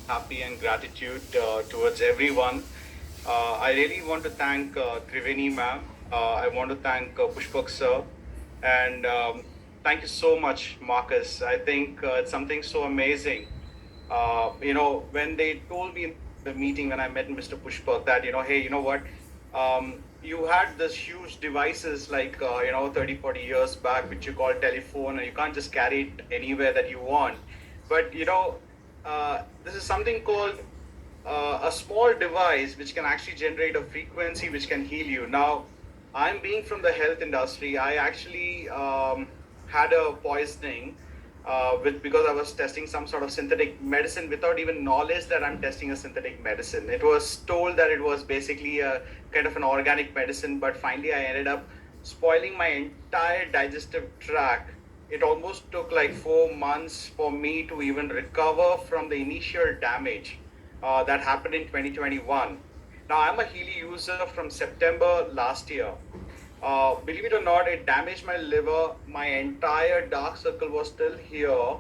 happy and gratitude towards everyone. I really want to thank Triveni ma'am. I want to thank Pushpak sir. And thank you so much, Marcus. I think it's something so amazing. When they told me in the meeting when I met Mr. Pushpak that, hey, you know what? You had this huge devices like, 30, 40 years back, which you call telephone, and you can't just carry it anywhere that you want. But, this is something called a small device which can actually generate a frequency which can heal you. Now, I'm being from the health industry. I actually had a poisoning because I was testing some sort of synthetic medicine without even knowledge that I'm testing a synthetic medicine. It was told that it was basically a kind of an organic medicine, but finally I ended up spoiling my entire digestive tract. It almost took like 4 months for me to even recover from the initial damage that happened in 2021. Now, I'm a Healy user from September last year. Believe it or not, it damaged my liver. My entire dark circle was still here.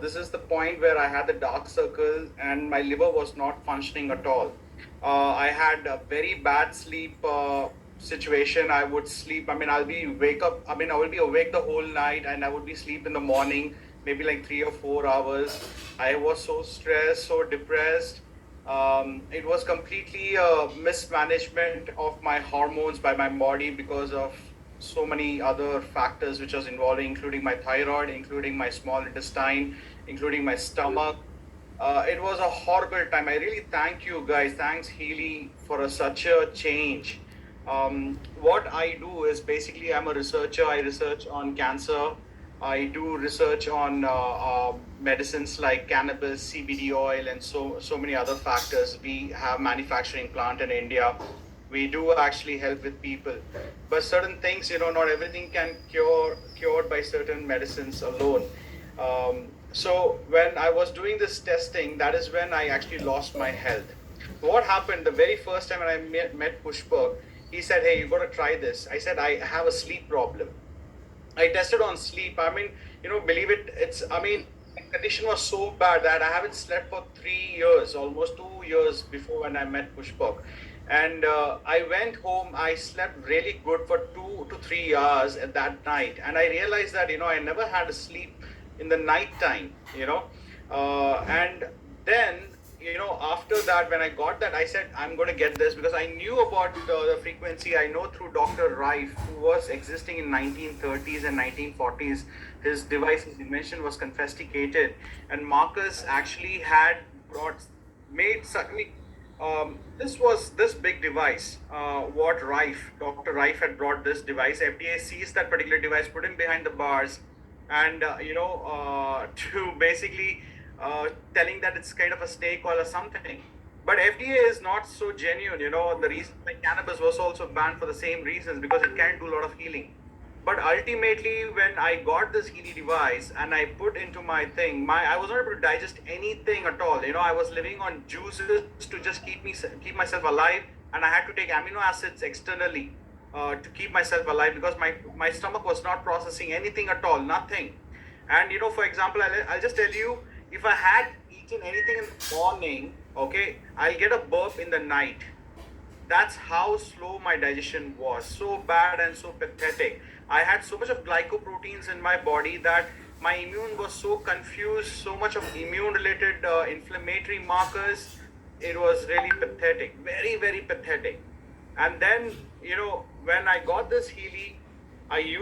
This is the point where I had the dark circle and my liver was not functioning at all. I had a very bad sleep situation. I would sleep. I will be awake the whole night and I would be sleep in the morning, maybe like 3 or 4 hours. I was so stressed, so depressed. It was completely a mismanagement of my hormones by my body because of so many other factors which was involving, including my thyroid, including my small intestine, including my stomach. It was a horrible time. I really thank you guys. Thanks, Healy, for such a change. What I do is basically I'm a researcher. I research on cancer. I do research on medicines like cannabis, CBD oil, and so many other factors. We have manufacturing plant in India. We do actually help with people, but certain things, not everything can cured by certain medicines alone. So when I was doing this testing, that is when I actually lost my health. What happened the very first time when I met Pushpak, he said, "Hey, you got to try this." I said, "I have a sleep problem." I tested on sleep. Believe it, the condition was so bad that I haven't slept for 3 years, almost 2 years before when I met Pushpak. And I went home, I slept really good for 2 to 3 hours at that night. And I realized that, I never had a sleep in the night time. And then after that, when I got that, I said, I'm going to get this because I knew about the frequency. I know through Dr. Rife, who was existing in 1930s and 1940s. His device, his invention was confiscated. And Marcus actually had made suddenly, this big device, Dr. Rife had brought this device. FDA seized that particular device, put him behind the bars, and to basically telling that it's kind of a snake oil or something. But FDA is not so genuine. The reason why cannabis was also banned for the same reasons, because it can do a lot of healing. But ultimately, when I got this Healy device and I put into my thing, I was not able to digest anything at all. I was living on juices to just keep myself alive, and I had to take amino acids externally to keep myself alive because my stomach was not processing anything at all, nothing. And for example, I'll just tell you, if I had eaten anything in the morning, okay, I'll get a burp in the night. That's how slow my digestion was. So bad and so pathetic. I had so much of glycoproteins in my body that my immune was so confused, so much of immune related inflammatory markers. It was really pathetic, very, very pathetic. And then, when I got this Healy, I used